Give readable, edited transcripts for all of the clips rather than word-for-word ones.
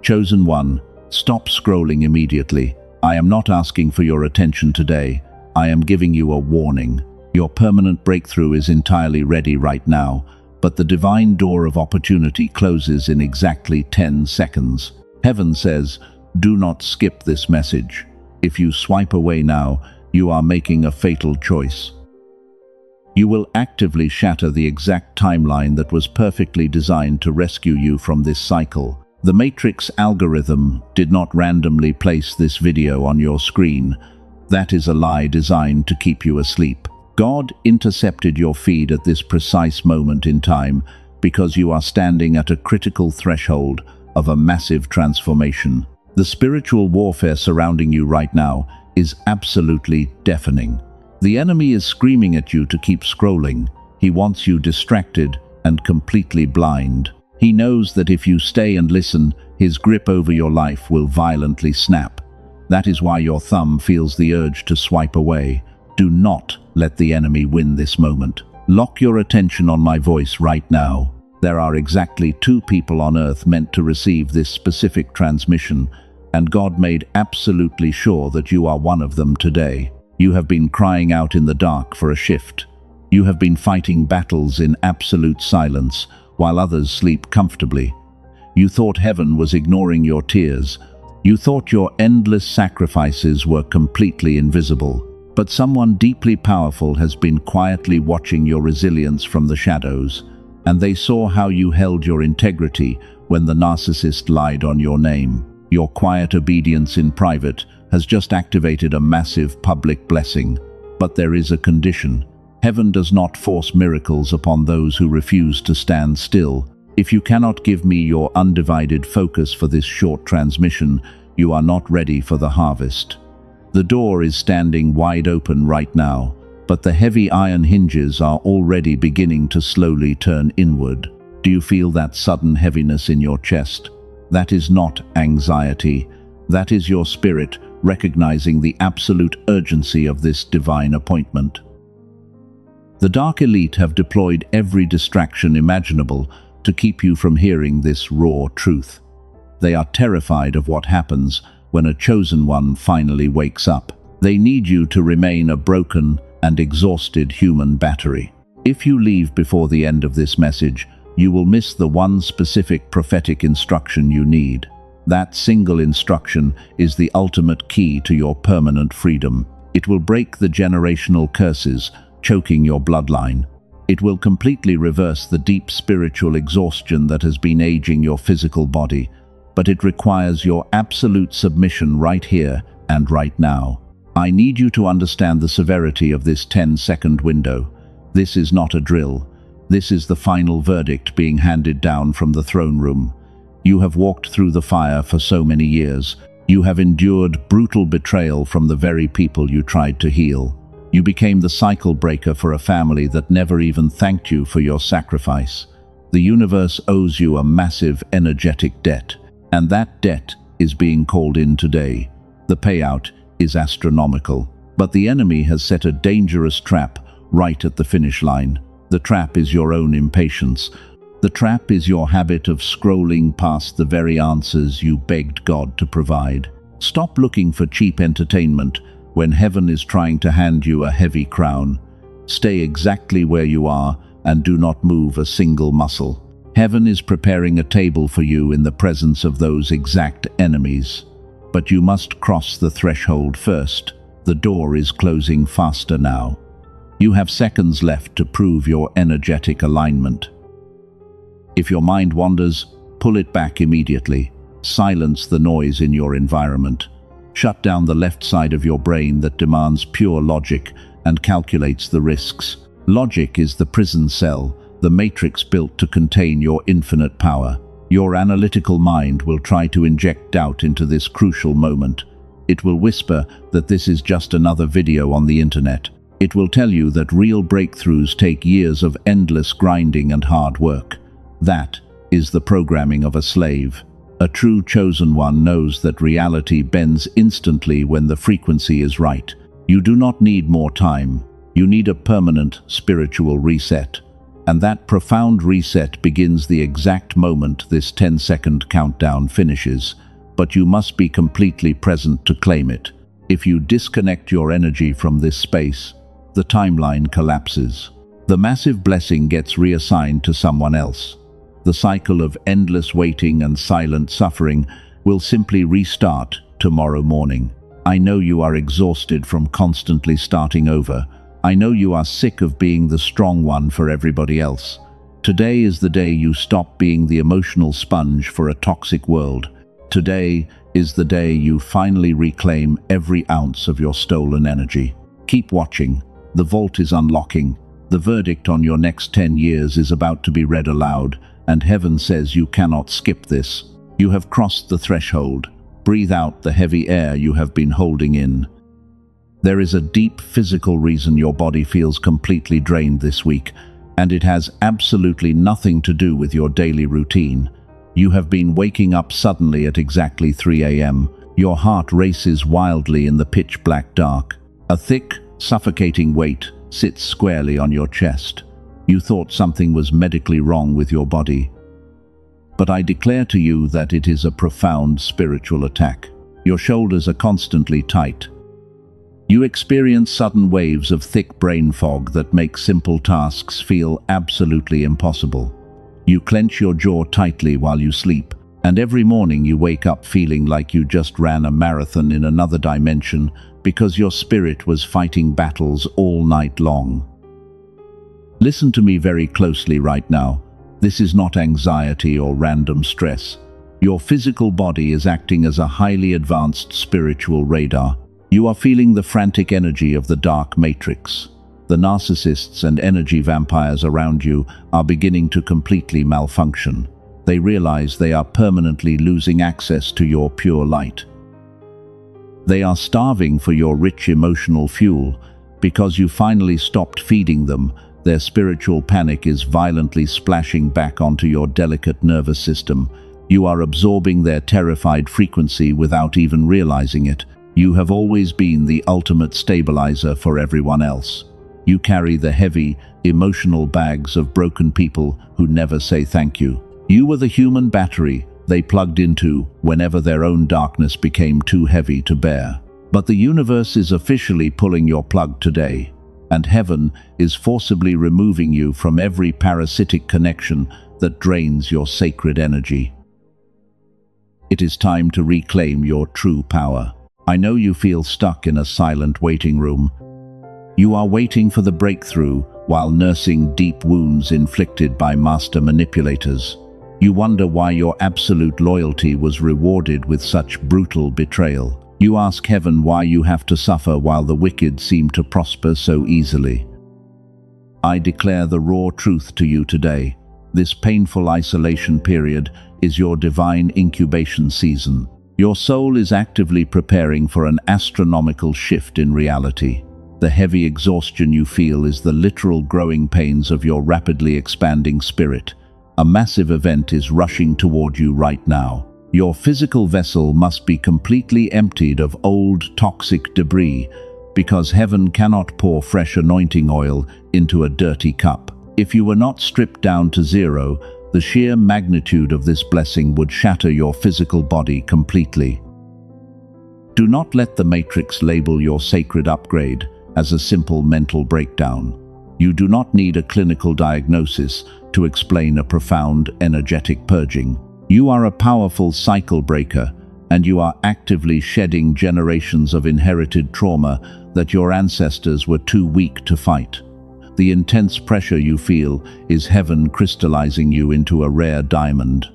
Chosen one, stop scrolling immediately. I am not asking for your attention today. I am giving you a warning. Your permanent breakthrough is entirely ready right now, but the divine door of opportunity closes in exactly 10 seconds. Heaven says, do not skip this message. If you swipe away now, you are making a fatal choice. You will actively shatter the exact timeline that was perfectly designed to rescue you from this cycle. The Matrix algorithm did not randomly place this video on your screen. That is a lie designed to keep you asleep. God intercepted your feed at this precise moment in time because you are standing at a critical threshold of a massive transformation. The spiritual warfare surrounding you right now is absolutely deafening. The enemy is screaming at you to keep scrolling. He wants you distracted and completely blind. He knows that if you stay and listen, his grip over your life will violently snap. That is why your thumb feels the urge to swipe away. Do not let the enemy win this moment. Lock your attention on my voice right now. There are exactly 2 people on earth meant to receive this specific transmission, and God made absolutely sure that you are one of them today. You have been crying out in the dark for a shift. You have been fighting battles in absolute silence, while others sleep comfortably. You thought heaven was ignoring your tears. You thought your endless sacrifices were completely invisible. But someone deeply powerful has been quietly watching your resilience from the shadows, and they saw how you held your integrity when the narcissist lied on your name. Your quiet obedience in private has just activated a massive public blessing. But there is a condition. Heaven does not force miracles upon those who refuse to stand still. If you cannot give me your undivided focus for this short transmission, you are not ready for the harvest. The door is standing wide open right now, but the heavy iron hinges are already beginning to slowly turn inward. Do you feel that sudden heaviness in your chest? That is not anxiety. That is your spirit recognizing the absolute urgency of this divine appointment. The dark elite have deployed every distraction imaginable to keep you from hearing this raw truth. They are terrified of what happens when a chosen one finally wakes up. They need you to remain a broken and exhausted human battery. If you leave before the end of this message, you will miss the one specific prophetic instruction you need. That single instruction is the ultimate key to your permanent freedom. It will break the generational curses choking your bloodline. It will completely reverse the deep spiritual exhaustion that has been aging your physical body. But it requires your absolute submission right here and right now. I need you to understand the severity of this 10-second window. This is not a drill. This is the final verdict being handed down from the throne room. You have walked through the fire for so many years. You have endured brutal betrayal from the very people you tried to heal. You became the cycle breaker for a family that never even thanked you for your sacrifice. The universe owes you a massive energetic debt, and that debt is being called in today. The payout is astronomical, but the enemy has set a dangerous trap right at the finish line. The trap is your own impatience. The trap is your habit of scrolling past the very answers you begged God to provide. Stop looking for cheap entertainment when heaven is trying to hand you a heavy crown. Stay exactly where you are and do not move a single muscle. Heaven is preparing a table for you in the presence of those exact enemies. But you must cross the threshold first. The door is closing faster now. You have seconds left to prove your energetic alignment. If your mind wanders, pull it back immediately. Silence the noise in your environment. Shut down the left side of your brain that demands pure logic and calculates the risks. Logic is the prison cell, the matrix built to contain your infinite power. Your analytical mind will try to inject doubt into this crucial moment. It will whisper that this is just another video on the internet. It will tell you that real breakthroughs take years of endless grinding and hard work. That is the programming of a slave. A true chosen one knows that reality bends instantly when the frequency is right. You do not need more time. You need a permanent spiritual reset. And that profound reset begins the exact moment this 10-second countdown finishes, but you must be completely present to claim it. If you disconnect your energy from this space, the timeline collapses. The massive blessing gets reassigned to someone else. The cycle of endless waiting and silent suffering will simply restart tomorrow morning. I know you are exhausted from constantly starting over. I know you are sick of being the strong one for everybody else. Today is the day you stop being the emotional sponge for a toxic world. Today is the day you finally reclaim every ounce of your stolen energy. Keep watching. The vault is unlocking. The verdict on your next 10 years is about to be read aloud, and heaven says you cannot skip this. You have crossed the threshold. Breathe out the heavy air you have been holding in. There is a deep physical reason your body feels completely drained this week, and it has absolutely nothing to do with your daily routine. You have been waking up suddenly at exactly 3 a.m. Your heart races wildly in the pitch-black dark. A thick, suffocating weight sits squarely on your chest. You thought something was medically wrong with your body. But I declare to you that it is a profound spiritual attack. Your shoulders are constantly tight. You experience sudden waves of thick brain fog that make simple tasks feel absolutely impossible. You clench your jaw tightly while you sleep, and every morning you wake up feeling like you just ran a marathon in another dimension because your spirit was fighting battles all night long. Listen to me very closely right now. This is not anxiety or random stress. Your physical body is acting as a highly advanced spiritual radar. You are feeling the frantic energy of the dark matrix. The narcissists and energy vampires around you are beginning to completely malfunction. They realize they are permanently losing access to your pure light. They are starving for your rich emotional fuel. Because you finally stopped feeding them, their spiritual panic is violently splashing back onto your delicate nervous system. You are absorbing their terrified frequency without even realizing it. You have always been the ultimate stabilizer for everyone else. You carry the heavy, emotional bags of broken people who never say thank you. You were the human battery they plugged into whenever their own darkness became too heavy to bear. But the universe is officially pulling your plug today, and heaven is forcibly removing you from every parasitic connection that drains your sacred energy. It is time to reclaim your true power. I know you feel stuck in a silent waiting room. You are waiting for the breakthrough while nursing deep wounds inflicted by master manipulators. You wonder why your absolute loyalty was rewarded with such brutal betrayal. You ask heaven why you have to suffer while the wicked seem to prosper so easily. I declare the raw truth to you today. This painful isolation period is your divine incubation season. Your soul is actively preparing for an astronomical shift in reality. The heavy exhaustion you feel is the literal growing pains of your rapidly expanding spirit. A massive event is rushing toward you right now. Your physical vessel must be completely emptied of old, toxic debris, because heaven cannot pour fresh anointing oil into a dirty cup. If you were not stripped down to zero, the sheer magnitude of this blessing would shatter your physical body completely. Do not let the Matrix label your sacred upgrade as a simple mental breakdown. You do not need a clinical diagnosis to explain a profound energetic purging. You are a powerful cycle breaker, and you are actively shedding generations of inherited trauma that your ancestors were too weak to fight. The intense pressure you feel is heaven crystallizing you into a rare diamond.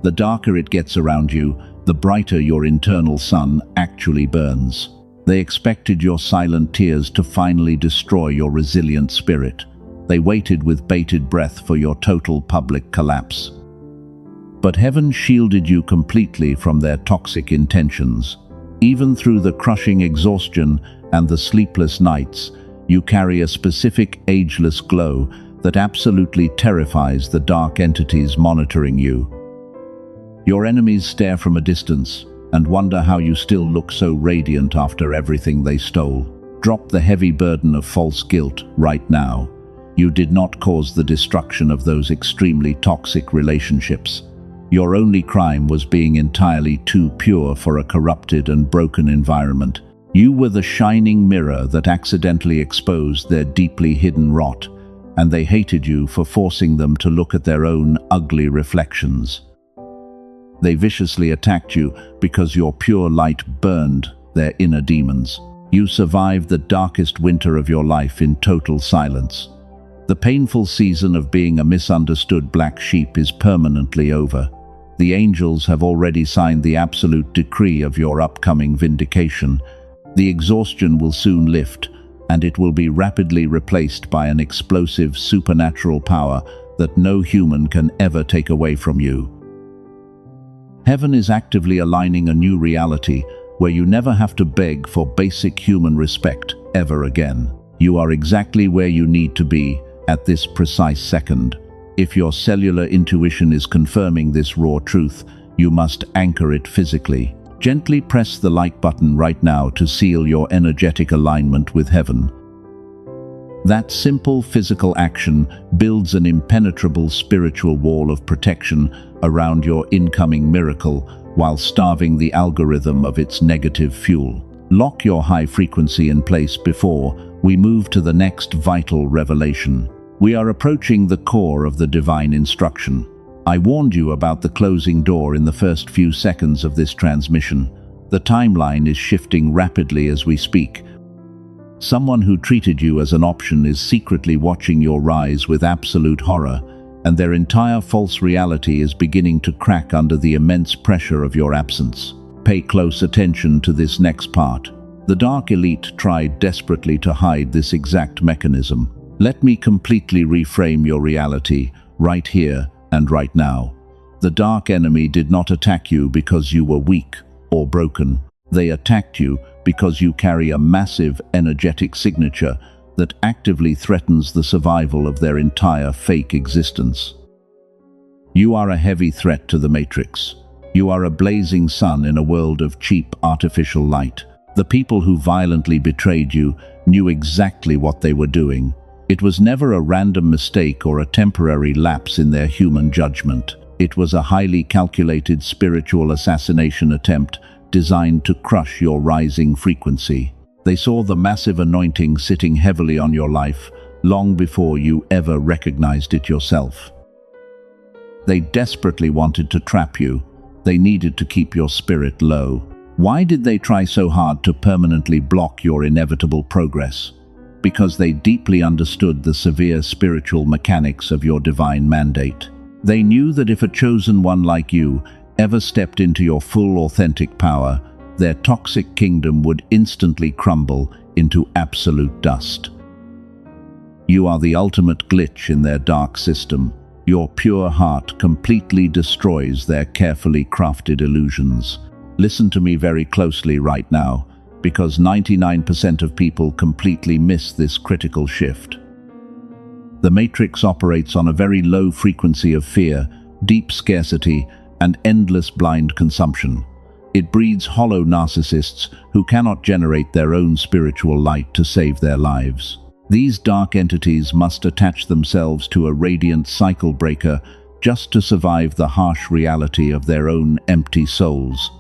The darker it gets around you, the brighter your internal sun actually burns. They expected your silent tears to finally destroy your resilient spirit. They waited with bated breath for your total public collapse. But heaven shielded you completely from their toxic intentions. Even through the crushing exhaustion and the sleepless nights, you carry a specific ageless glow that absolutely terrifies the dark entities monitoring you. Your enemies stare from a distance and wonder how you still look so radiant after everything they stole. Drop the heavy burden of false guilt right now. You did not cause the destruction of those extremely toxic relationships. Your only crime was being entirely too pure for a corrupted and broken environment. You were the shining mirror that accidentally exposed their deeply hidden rot, and they hated you for forcing them to look at their own ugly reflections. They viciously attacked you because your pure light burned their inner demons. You survived the darkest winter of your life in total silence. The painful season of being a misunderstood black sheep is permanently over. The angels have already signed the absolute decree of your upcoming vindication. The exhaustion will soon lift, and it will be rapidly replaced by an explosive supernatural power that no human can ever take away from you. Heaven is actively aligning a new reality where you never have to beg for basic human respect ever again. You are exactly where you need to be at this precise second. If your cellular intuition is confirming this raw truth, you must anchor it physically. Gently press the like button right now to seal your energetic alignment with heaven. That simple physical action builds an impenetrable spiritual wall of protection around your incoming miracle while starving the algorithm of its negative fuel. Lock your high frequency in place before we move to the next vital revelation. We are approaching the core of the divine instruction. I warned you about the closing door in the first few seconds of this transmission. The timeline is shifting rapidly as we speak. Someone who treated you as an option is secretly watching your rise with absolute horror, and their entire false reality is beginning to crack under the immense pressure of your absence. Pay close attention to this next part. The Dark Elite tried desperately to hide this exact mechanism. Let me completely reframe your reality, right here and right now. The Dark Enemy did not attack you because you were weak or broken. They attacked you because you carry a massive energetic signature that actively threatens the survival of their entire fake existence. You are a heavy threat to the Matrix. You are a blazing sun in a world of cheap artificial light. The people who violently betrayed you knew exactly what they were doing. It was never a random mistake or a temporary lapse in their human judgment. It was a highly calculated spiritual assassination attempt designed to crush your rising frequency. They saw the massive anointing sitting heavily on your life long before you ever recognized it yourself. They desperately wanted to trap you. They needed to keep your spirit low. Why did they try so hard to permanently block your inevitable progress? Because they deeply understood the severe spiritual mechanics of your divine mandate. They knew that if a chosen one like you ever stepped into your full authentic power, their toxic kingdom would instantly crumble into absolute dust. You are the ultimate glitch in their dark system. Your pure heart completely destroys their carefully crafted illusions. Listen to me very closely right now, because 99% of people completely miss this critical shift. The Matrix operates on a very low frequency of fear, deep scarcity, and endless blind consumption. It breeds hollow narcissists who cannot generate their own spiritual light to save their lives. These dark entities must attach themselves to a radiant cycle breaker just to survive the harsh reality of their own empty souls.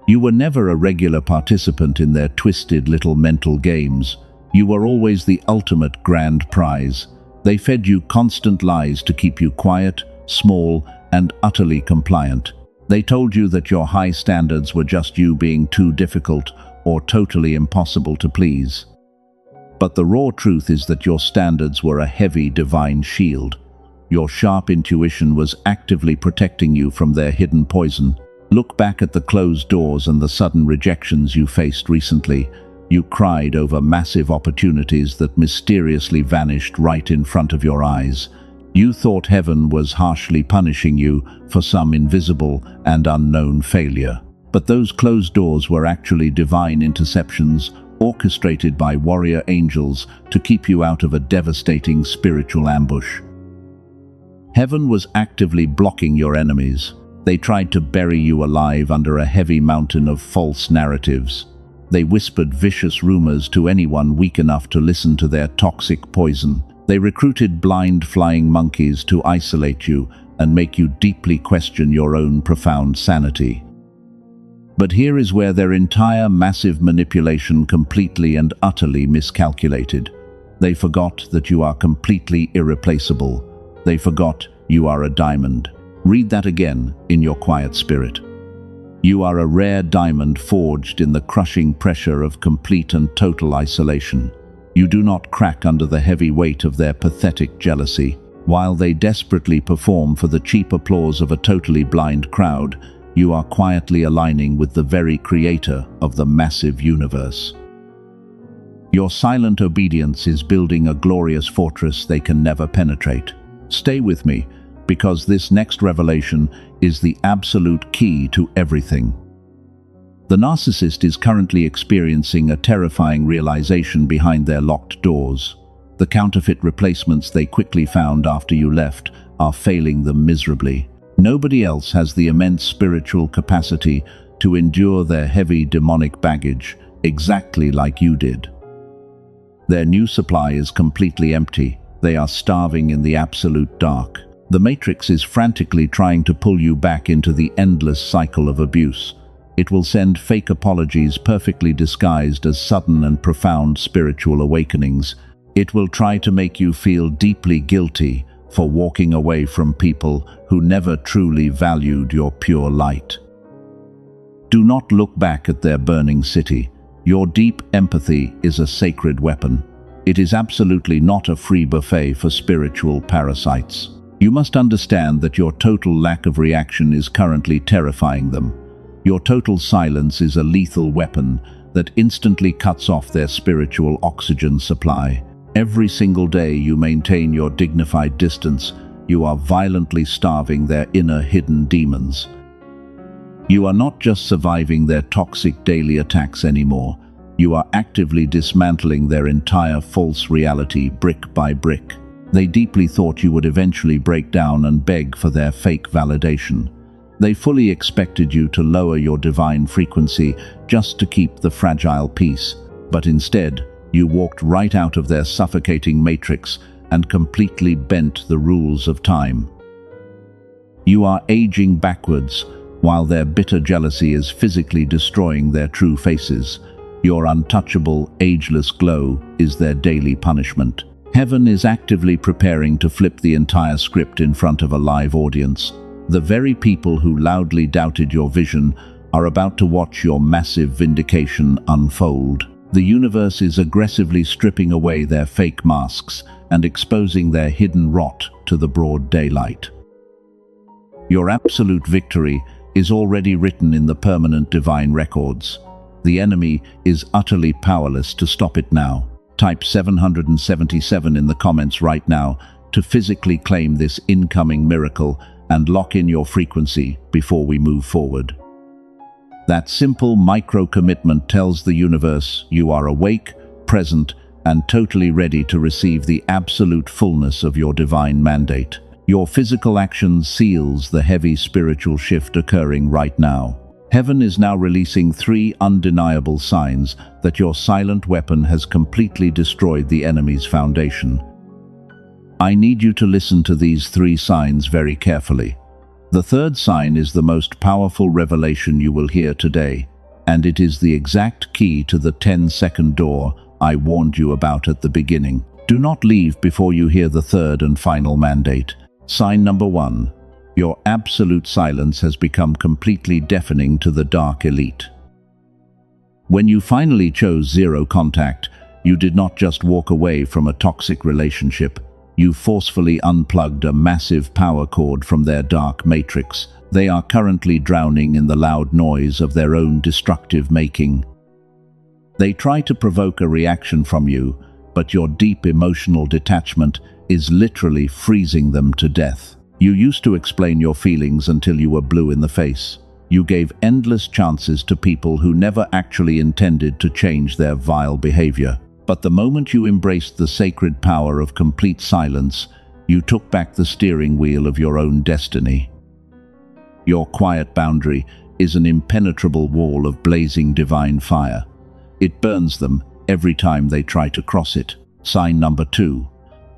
You were never a regular participant in their twisted little mental games. You were always the ultimate grand prize. They fed you constant lies to keep you quiet, small, and utterly compliant. They told you that your high standards were just you being too difficult or totally impossible to please. But the raw truth is that your standards were a heavy divine shield. Your sharp intuition was actively protecting you from their hidden poison. Look back at the closed doors and the sudden rejections you faced recently. You cried over massive opportunities that mysteriously vanished right in front of your eyes. You thought heaven was harshly punishing you for some invisible and unknown failure. But those closed doors were actually divine interceptions orchestrated by warrior angels to keep you out of a devastating spiritual ambush. Heaven was actively blocking your enemies. They tried to bury you alive under a heavy mountain of false narratives. They whispered vicious rumors to anyone weak enough to listen to their toxic poison. They recruited blind flying monkeys to isolate you and make you deeply question your own profound sanity. But here is where their entire massive manipulation completely and utterly miscalculated. They forgot that you are completely irreplaceable. They forgot you are a diamond. Read that again in your quiet spirit. You are a rare diamond forged in the crushing pressure of complete and total isolation. You do not crack under the heavy weight of their pathetic jealousy. While they desperately perform for the cheap applause of a totally blind crowd, you are quietly aligning with the very creator of the massive universe. Your silent obedience is building a glorious fortress they can never penetrate. Stay with me, because this next revelation is the absolute key to everything. The narcissist is currently experiencing a terrifying realization behind their locked doors. The counterfeit replacements they quickly found after you left are failing them miserably. Nobody else has the immense spiritual capacity to endure their heavy demonic baggage exactly like you did. Their new supply is completely empty. They are starving in the absolute dark. The Matrix is frantically trying to pull you back into the endless cycle of abuse. It will send fake apologies perfectly disguised as sudden and profound spiritual awakenings. It will try to make you feel deeply guilty for walking away from people who never truly valued your pure light. Do not look back at their burning city. Your deep empathy is a sacred weapon. It is absolutely not a free buffet for spiritual parasites. You must understand that your total lack of reaction is currently terrifying them. Your total silence is a lethal weapon that instantly cuts off their spiritual oxygen supply. Every single day you maintain your dignified distance, you are violently starving their inner hidden demons. You are not just surviving their toxic daily attacks anymore. You are actively dismantling their entire false reality brick by brick. They deeply thought you would eventually break down and beg for their fake validation. They fully expected you to lower your divine frequency just to keep the fragile peace. But instead, you walked right out of their suffocating matrix and completely bent the rules of time. You are aging backwards, while their bitter jealousy is physically destroying their true faces. Your untouchable, ageless glow is their daily punishment. Heaven is actively preparing to flip the entire script in front of a live audience. The very people who loudly doubted your vision are about to watch your massive vindication unfold. The universe is aggressively stripping away their fake masks and exposing their hidden rot to the broad daylight. Your absolute victory is already written in the permanent divine records. The enemy is utterly powerless to stop it now. Type 777 in the comments right now to physically claim this incoming miracle and lock in your frequency before we move forward. That simple micro-commitment tells the universe you are awake, present, and totally ready to receive the absolute fullness of your divine mandate. Your physical action seals the heavy spiritual shift occurring right now. Heaven is now releasing 3 undeniable signs that your silent weapon has completely destroyed the enemy's foundation. I need you to listen to these 3 signs very carefully. The third sign is the most powerful revelation you will hear today, and it is the exact key to the 10-second door I warned you about at the beginning. Do not leave before you hear the third and final mandate. Sign number 1. Your absolute silence has become completely deafening to the dark elite. When you finally chose zero contact, you did not just walk away from a toxic relationship. You forcefully unplugged a massive power cord from their dark matrix. They are currently drowning in the loud noise of their own destructive making. They try to provoke a reaction from you, but your deep emotional detachment is literally freezing them to death. You used to explain your feelings until you were blue in the face. You gave endless chances to people who never actually intended to change their vile behavior. But the moment you embraced the sacred power of complete silence, you took back the steering wheel of your own destiny. Your quiet boundary is an impenetrable wall of blazing divine fire. It burns them every time they try to cross it. Sign number 2.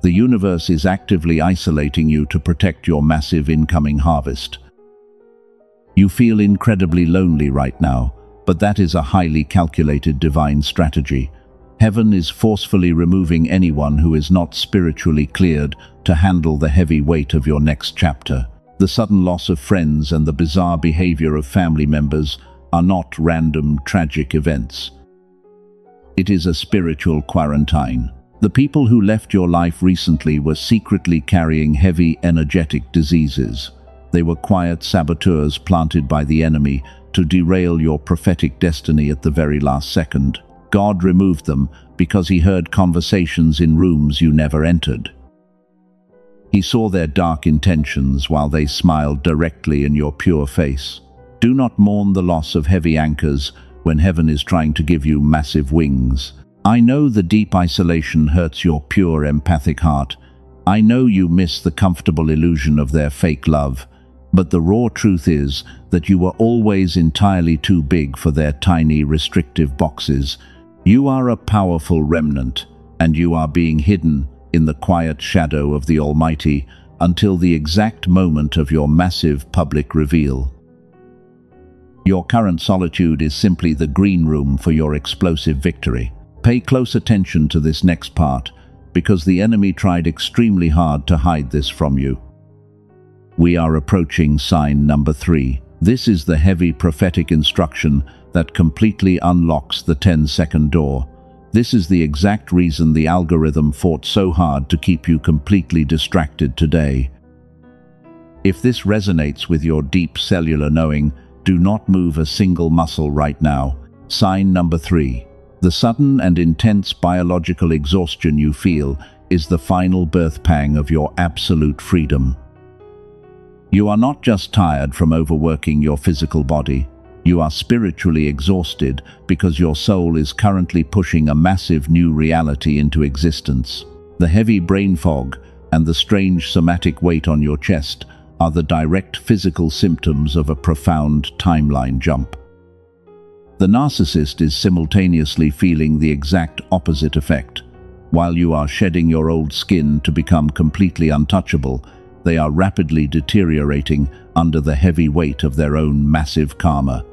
The universe is actively isolating you to protect your massive incoming harvest. You feel incredibly lonely right now, but that is a highly calculated divine strategy. Heaven is forcefully removing anyone who is not spiritually cleared to handle the heavy weight of your next chapter. The sudden loss of friends and the bizarre behavior of family members are not random, tragic events. It is a spiritual quarantine. The people who left your life recently were secretly carrying heavy, energetic diseases. They were quiet saboteurs planted by the enemy to derail your prophetic destiny at the very last second. God removed them because he heard conversations in rooms you never entered. He saw their dark intentions while they smiled directly in your pure face. Do not mourn the loss of heavy anchors when heaven is trying to give you massive wings. I know the deep isolation hurts your pure empathic heart. I know you miss the comfortable illusion of their fake love. But the raw truth is that you were always entirely too big for their tiny, restrictive boxes. You are a powerful remnant, and you are being hidden in the quiet shadow of the Almighty until the exact moment of your massive public reveal. Your current solitude is simply the green room for your explosive victory. Pay close attention to this next part, because the enemy tried extremely hard to hide this from you. We are approaching sign number 3. This is the heavy prophetic instruction that completely unlocks the 10-second door. This is the exact reason the algorithm fought so hard to keep you completely distracted today. If this resonates with your deep cellular knowing, do not move a single muscle right now. Sign number 3. The sudden and intense biological exhaustion you feel is the final birth pang of your absolute freedom. You are not just tired from overworking your physical body. You are spiritually exhausted because your soul is currently pushing a massive new reality into existence. The heavy brain fog and the strange somatic weight on your chest are the direct physical symptoms of a profound timeline jump. The narcissist is simultaneously feeling the exact opposite effect. While you are shedding your old skin to become completely untouchable, they are rapidly deteriorating under the heavy weight of their own massive karma.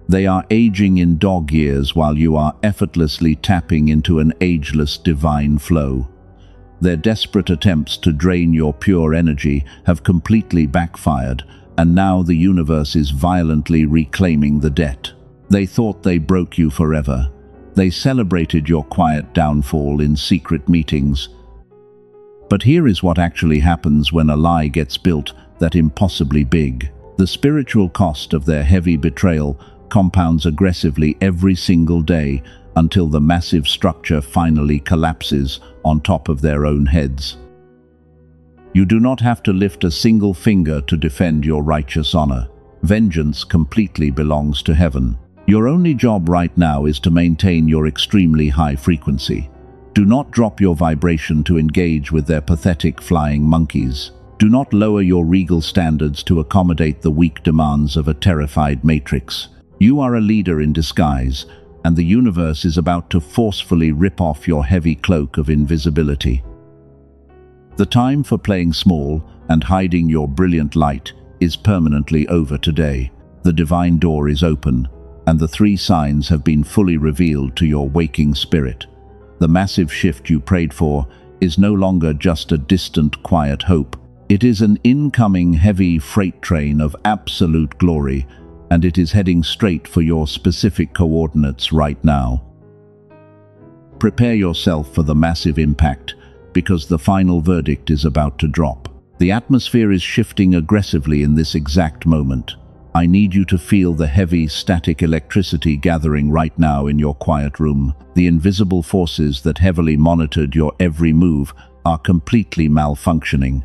They are aging in dog years while you are effortlessly tapping into an ageless divine flow. Their desperate attempts to drain your pure energy have completely backfired, and now the universe is violently reclaiming the debt. They thought they broke you forever. They celebrated your quiet downfall in secret meetings. But here is what actually happens when a lie gets built that impossibly big. The spiritual cost of their heavy betrayal compounds aggressively every single day until the massive structure finally collapses on top of their own heads. You do not have to lift a single finger to defend your righteous honor. Vengeance completely belongs to heaven. Your only job right now is to maintain your extremely high frequency. Do not drop your vibration to engage with their pathetic flying monkeys. Do not lower your regal standards to accommodate the weak demands of a terrified matrix. You are a leader in disguise, and the universe is about to forcefully rip off your heavy cloak of invisibility. The time for playing small and hiding your brilliant light is permanently over today. The divine door is open, and the 3 signs have been fully revealed to your waking spirit. The massive shift you prayed for is no longer just a distant, quiet hope. It is an incoming heavy freight train of absolute glory, and it is heading straight for your specific coordinates right now. Prepare yourself for the massive impact, because the final verdict is about to drop. The atmosphere is shifting aggressively in this exact moment. I need you to feel the heavy, static electricity gathering right now in your quiet room. The invisible forces that heavily monitored your every move are completely malfunctioning.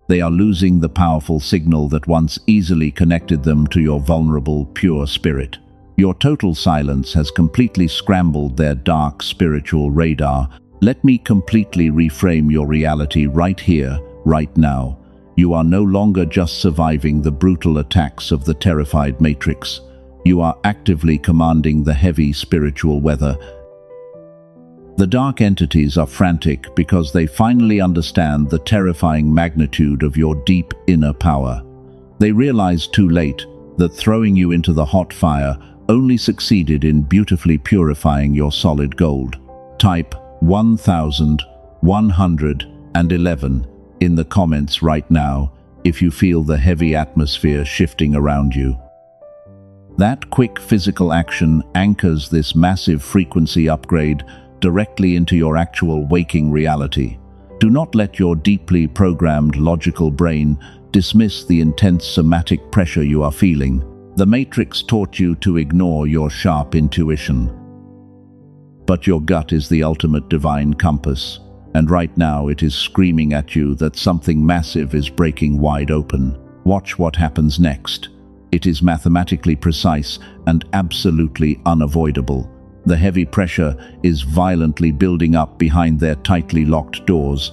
They are losing the powerful signal that once easily connected them to your vulnerable, pure spirit. Your total silence has completely scrambled their dark spiritual radar. Let me completely reframe your reality right here, right now. You are no longer just surviving the brutal attacks of the terrified matrix. You are actively commanding the heavy spiritual weather. The dark entities are frantic because they finally understand the terrifying magnitude of your deep inner power. They realize too late that throwing you into the hot fire only succeeded in beautifully purifying your solid gold. Type 1111 in the comments right now if you feel the heavy atmosphere shifting around you. That quick physical action anchors this massive frequency upgrade directly into your actual waking reality. Do not let your deeply programmed logical brain dismiss the intense somatic pressure you are feeling. The Matrix taught you to ignore your sharp intuition. But your gut is the ultimate divine compass, and right now it is screaming at you that something massive is breaking wide open. Watch what happens next. It is mathematically precise and absolutely unavoidable. The heavy pressure is violently building up behind their tightly locked doors.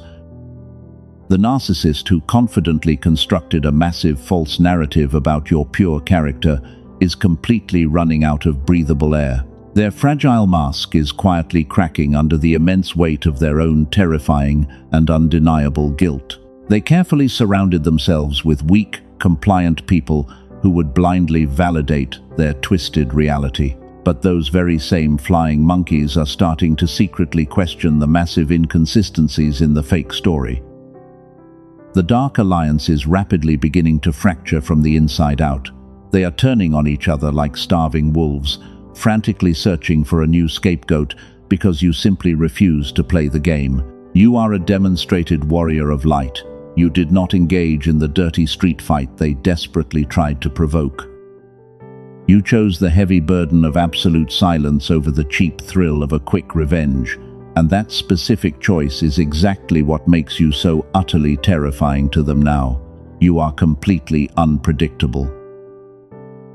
The narcissist who confidently constructed a massive false narrative about your pure character is completely running out of breathable air. Their fragile mask is quietly cracking under the immense weight of their own terrifying and undeniable guilt. They carefully surrounded themselves with weak, compliant people who would blindly validate their twisted reality. But those very same flying monkeys are starting to secretly question the massive inconsistencies in the fake story. The Dark Alliance is rapidly beginning to fracture from the inside out. They are turning on each other like starving wolves, frantically searching for a new scapegoat because you simply refuse to play the game. You are a demonstrated warrior of light. You did not engage in the dirty street fight they desperately tried to provoke. You chose the heavy burden of absolute silence over the cheap thrill of a quick revenge, and that specific choice is exactly what makes you so utterly terrifying to them now. You are completely unpredictable.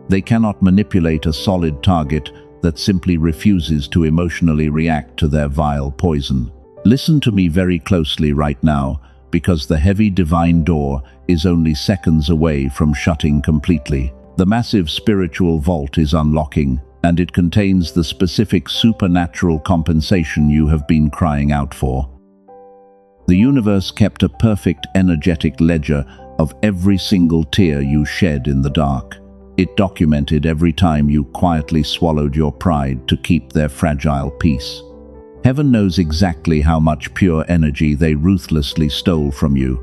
They cannot manipulate a solid target that simply refuses to emotionally react to their vile poison. Listen to me very closely right now, because the heavy divine door is only seconds away from shutting completely. The massive spiritual vault is unlocking, and it contains the specific supernatural compensation you have been crying out for. The universe kept a perfect energetic ledger of every single tear you shed in the dark. It documented every time you quietly swallowed your pride to keep their fragile peace. Heaven knows exactly how much pure energy they ruthlessly stole from you,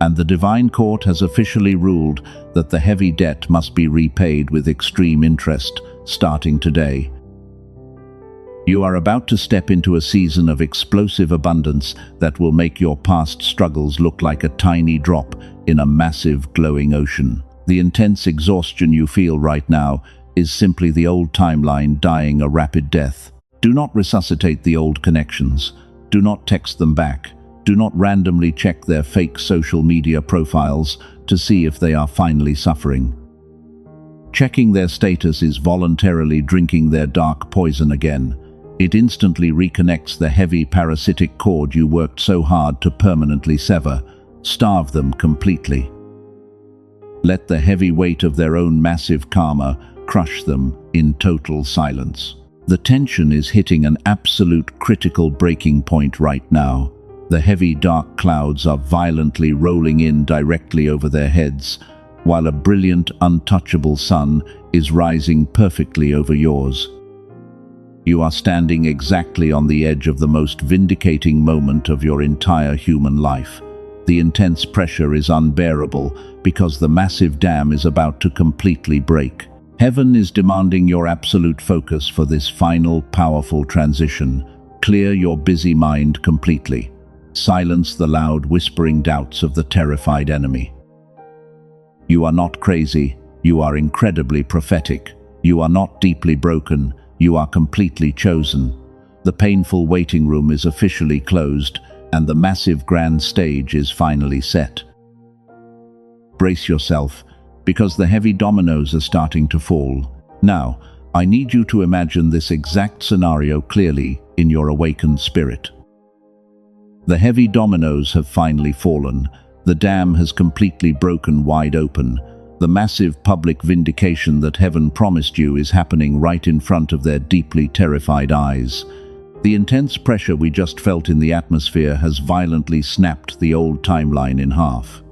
and the divine court has officially ruled that the heavy debt must be repaid with extreme interest, starting today. You are about to step into a season of explosive abundance that will make your past struggles look like a tiny drop in a massive glowing ocean. The intense exhaustion you feel right now is simply the old timeline dying a rapid death. Do not resuscitate the old connections. Do not text them back. Do not randomly check their fake social media profiles to see if they are finally suffering. Checking their status is voluntarily drinking their dark poison again. It instantly reconnects the heavy parasitic cord you worked so hard to permanently sever. Starve them completely. Let the heavy weight of their own massive karma crush them in total silence. The tension is hitting an absolute critical breaking point right now. The heavy dark clouds are violently rolling in directly over their heads, while a brilliant, untouchable sun is rising perfectly over yours. You are standing exactly on the edge of the most vindicating moment of your entire human life. The intense pressure is unbearable because the massive dam is about to completely break. Heaven is demanding your absolute focus for this final, powerful transition. Clear your busy mind completely. Silence the loud, whispering doubts of the terrified enemy. You are not crazy. You are incredibly prophetic. You are not deeply broken. You are completely chosen. The painful waiting room is officially closed, and the massive grand stage is finally set. Brace yourself, because the heavy dominoes are starting to fall. Now, I need you to imagine this exact scenario clearly in your awakened spirit. The heavy dominoes have finally fallen. The dam has completely broken wide open. The massive public vindication that heaven promised you is happening right in front of their deeply terrified eyes. The intense pressure we just felt in the atmosphere has violently snapped the old timeline in half.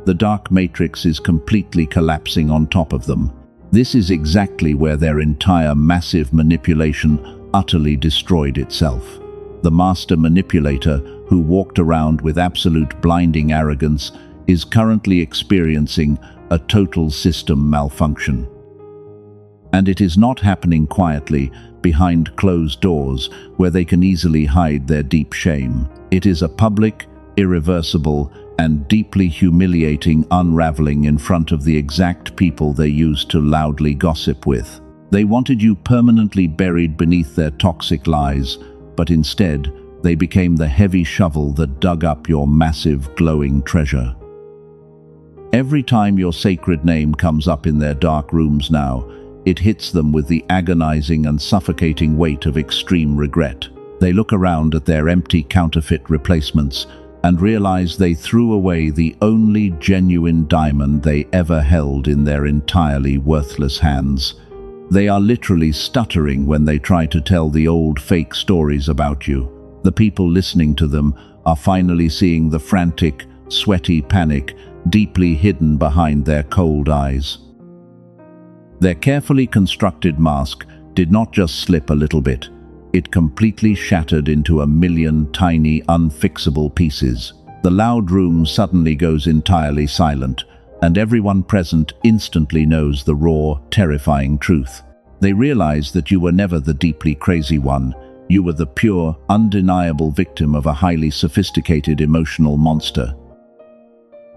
The dark matrix is completely collapsing on top of them. This is exactly where their entire massive manipulation utterly destroyed itself. The master manipulator, who walked around with absolute blinding arrogance, is currently experiencing a total system malfunction. And it is not happening quietly, behind closed doors, where they can easily hide their deep shame. It is a public, irreversible, and deeply humiliating unraveling in front of the exact people they used to loudly gossip with. They wanted you permanently buried beneath their toxic lies, but instead, they became the heavy shovel that dug up your massive, glowing treasure. Every time your sacred name comes up in their dark rooms now, it hits them with the agonizing and suffocating weight of extreme regret. They look around at their empty counterfeit replacements and realize they threw away the only genuine diamond they ever held in their entirely worthless hands. They are literally stuttering when they try to tell the old fake stories about you. The people listening to them are finally seeing the frantic, sweaty panic deeply hidden behind their cold eyes. Their carefully constructed mask did not just slip a little bit. It completely shattered into a million tiny, unfixable pieces. The loud room suddenly goes entirely silent, and everyone present instantly knows the raw, terrifying truth. They realize that you were never the deeply crazy one. You were the pure, undeniable victim of a highly sophisticated emotional monster.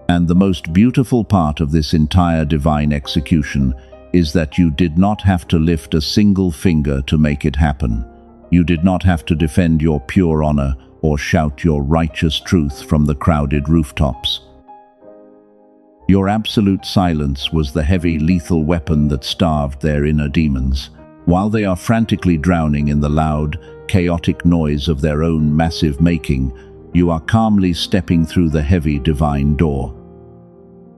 And the most beautiful part of this entire divine execution is that you did not have to lift a single finger to make it happen. You did not have to defend your pure honor or shout your righteous truth from the crowded rooftops. Your absolute silence was the heavy, lethal weapon that starved their inner demons. While they are frantically drowning in the loud, chaotic noise of their own massive making, you are calmly stepping through the heavy divine door.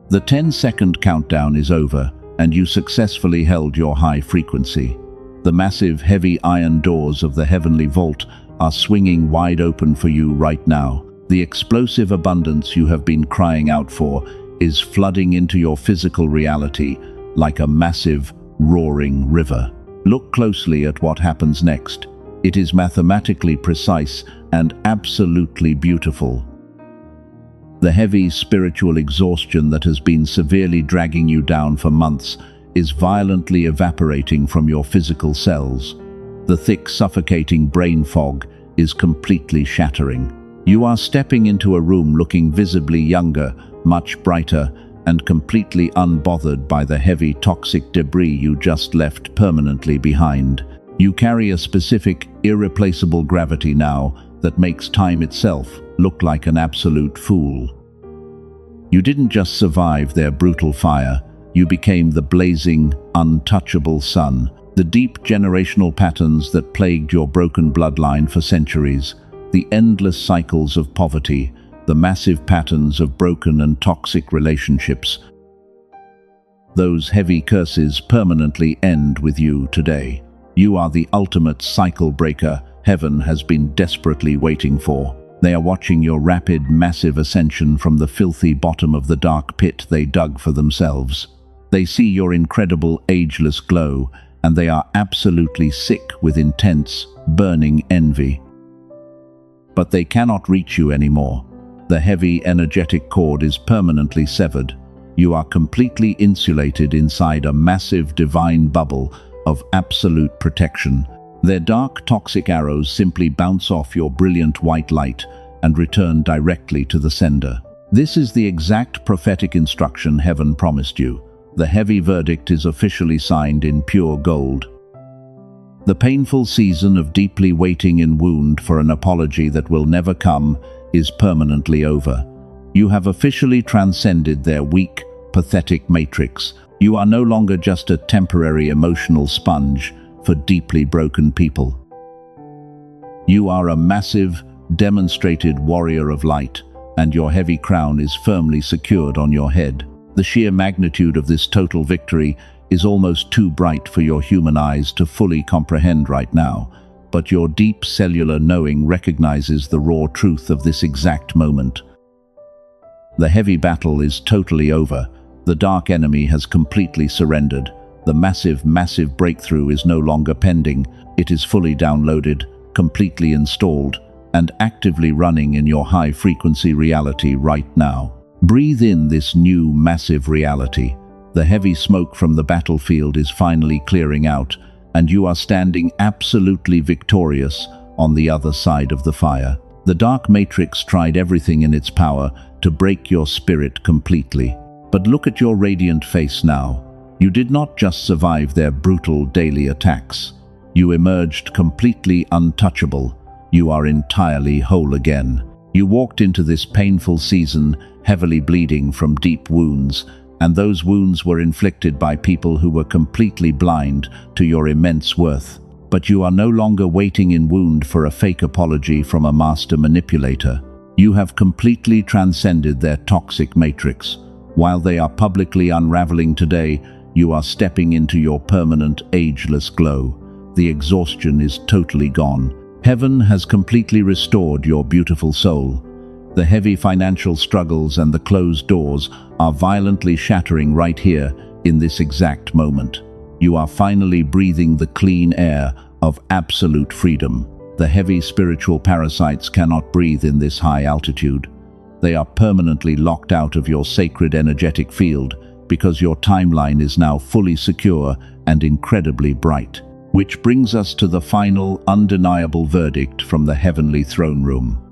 The 10-second countdown is over, and you successfully held your high frequency. The massive, heavy iron doors of the heavenly vault are swinging wide open for you right now. The explosive abundance you have been crying out for is flooding into your physical reality like a massive, roaring river. Look closely at what happens next. It is mathematically precise and absolutely beautiful. The heavy spiritual exhaustion that has been severely dragging you down for months is violently evaporating from your physical cells. The thick, suffocating brain fog is completely shattering. You are stepping into a room looking visibly younger, much brighter, and completely unbothered by the heavy toxic debris you just left permanently behind. You carry a specific, irreplaceable gravity now that makes time itself look like an absolute fool. You didn't just survive their brutal fire, you became the blazing, untouchable sun. The deep generational patterns that plagued your broken bloodline for centuries, the endless cycles of poverty, the massive patterns of broken and toxic relationships. Those heavy curses permanently end with you today. You are the ultimate cycle breaker heaven has been desperately waiting for. They are watching your rapid, massive ascension from the filthy bottom of the dark pit they dug for themselves. They see your incredible, ageless glow, and they are absolutely sick with intense, burning envy. But they cannot reach you anymore. The heavy, energetic cord is permanently severed. You are completely insulated inside a massive divine bubble of absolute protection. Their dark, toxic arrows simply bounce off your brilliant white light and return directly to the sender. This is the exact prophetic instruction heaven promised you. The heavy verdict is officially signed in pure gold. The painful season of deeply waiting in wound for an apology that will never come is permanently over. You have officially transcended their weak, pathetic matrix. You are no longer just a temporary emotional sponge for deeply broken people. You are a massive, demonstrated warrior of light, and your heavy crown is firmly secured on your head. The sheer magnitude of this total victory is almost too bright for your human eyes to fully comprehend right now. but your deep cellular knowing recognizes the raw truth of this exact moment. The heavy battle is totally over. The dark enemy has completely surrendered. The massive breakthrough is no longer pending. It is fully downloaded, completely installed, and actively running in your high-frequency reality right now. Breathe in this new massive reality. The heavy smoke from the battlefield is finally clearing out, and you are standing absolutely victorious on the other side of the fire. The dark matrix tried everything in its power to break your spirit completely. But look at your radiant face now. You did not just survive their brutal daily attacks. You emerged completely untouchable. You are entirely whole again. You walked into this painful season heavily bleeding from deep wounds, and those wounds were inflicted by people who were completely blind to your immense worth. But you are no longer waiting in wound for a fake apology from a master manipulator. You have completely transcended their toxic matrix. While they are publicly unraveling today, you are stepping into your permanent, ageless glow. The exhaustion is totally gone. Heaven has completely restored your beautiful soul. The heavy financial struggles and the closed doors are violently shattering right here in this exact moment. You are finally breathing the clean air of absolute freedom. The heavy spiritual parasites cannot breathe in this high altitude. They are permanently locked out of your sacred energetic field because your timeline is now fully secure and incredibly bright. Which brings us to the final, undeniable verdict from the heavenly throne room.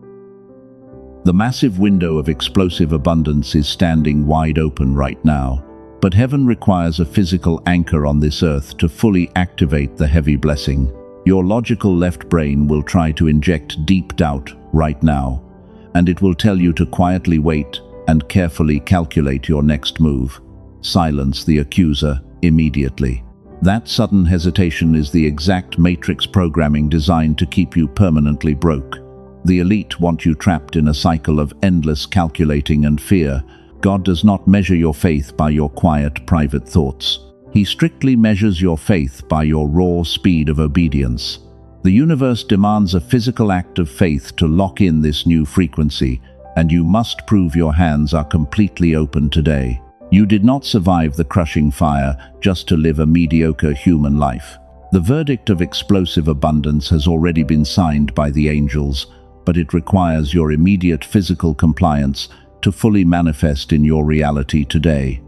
The massive window of explosive abundance is standing wide open right now, but heaven requires a physical anchor on this earth to fully activate the heavy blessing. Your logical left brain will try to inject deep doubt right now, and it will tell you to quietly wait and carefully calculate your next move. Silence the accuser immediately. That sudden hesitation is the exact matrix programming designed to keep you permanently broke. The elite want you trapped in a cycle of endless calculating and fear. God does not measure your faith by your quiet, private thoughts. He strictly measures your faith by your raw speed of obedience. The universe demands a physical act of faith to lock in this new frequency, and you must prove your hands are completely open today. You did not survive the crushing fire just to live a mediocre human life. The verdict of explosive abundance has already been signed by the angels, but it requires your immediate physical compliance to fully manifest in your reality today.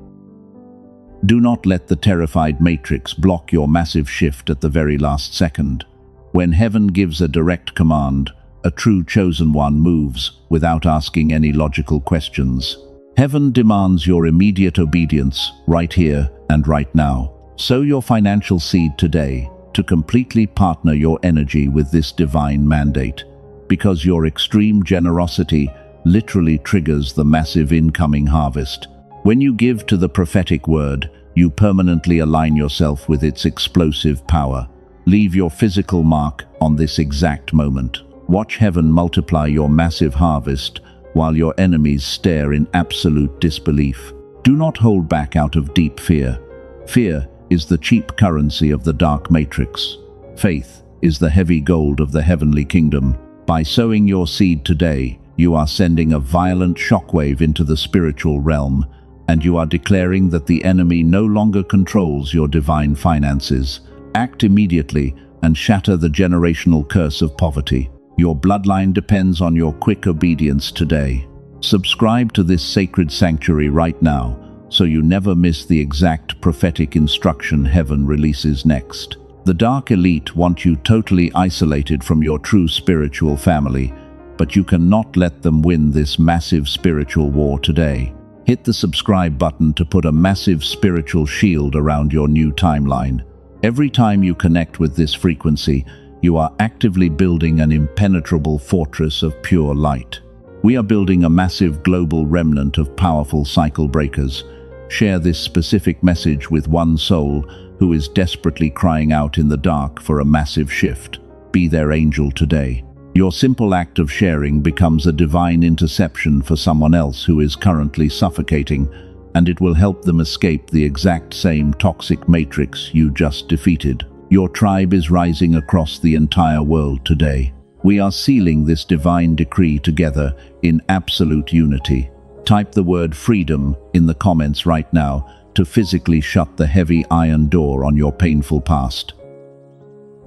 Do not let the terrified matrix block your massive shift at the very last second. When heaven gives a direct command, a true chosen one moves without asking any logical questions. Heaven demands your immediate obedience right here and right now. Sow your financial seed today to completely partner your energy with this divine mandate, because your extreme generosity literally triggers the massive incoming harvest. When you give to the prophetic word, you permanently align yourself with its explosive power. Leave your physical mark on this exact moment. Watch heaven multiply your massive harvest while your enemies stare in absolute disbelief. Do not hold back out of deep fear. Fear is the cheap currency of the dark matrix. Faith is the heavy gold of the heavenly kingdom. By sowing your seed today, you are sending a violent shockwave into the spiritual realm, and you are declaring that the enemy no longer controls your divine finances. Act immediately and shatter the generational curse of poverty. Your bloodline depends on your quick obedience today. Subscribe to this sacred sanctuary right now, so you never miss the exact prophetic instruction heaven releases next. The dark elite want you totally isolated from your true spiritual family, but you cannot let them win this massive spiritual war today. Hit the subscribe button to put a massive spiritual shield around your new timeline. Every time you connect with this frequency, you are actively building an impenetrable fortress of pure light. We are building a massive global remnant of powerful cycle breakers. Share this specific message with one soul who is desperately crying out in the dark for a massive shift. Be their angel today. Your simple act of sharing becomes a divine interception for someone else who is currently suffocating, and it will help them escape the exact same toxic matrix you just defeated. Your tribe is rising across the entire world today. We are sealing this divine decree together in absolute unity. Type the word freedom in the comments right now to physically shut the heavy iron door on your painful past.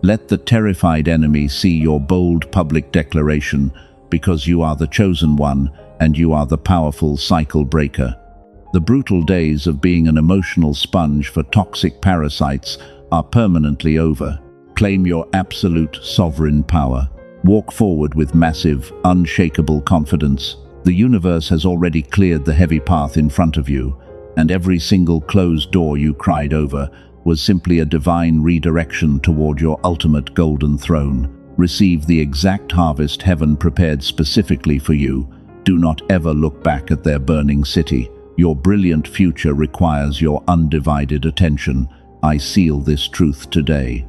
Let the terrified enemy see your bold public declaration, because you are the chosen one and you are the powerful cycle breaker. The brutal days of being an emotional sponge for toxic parasites are permanently over. Claim your absolute sovereign power. Walk forward with massive, unshakable confidence. The universe has already cleared the heavy path in front of you, and every single closed door you cried over was simply a divine redirection toward your ultimate golden throne. Receive the exact harvest heaven prepared specifically for you. Do not ever look back at their burning city. Your brilliant future requires your undivided attention. I seal this truth today.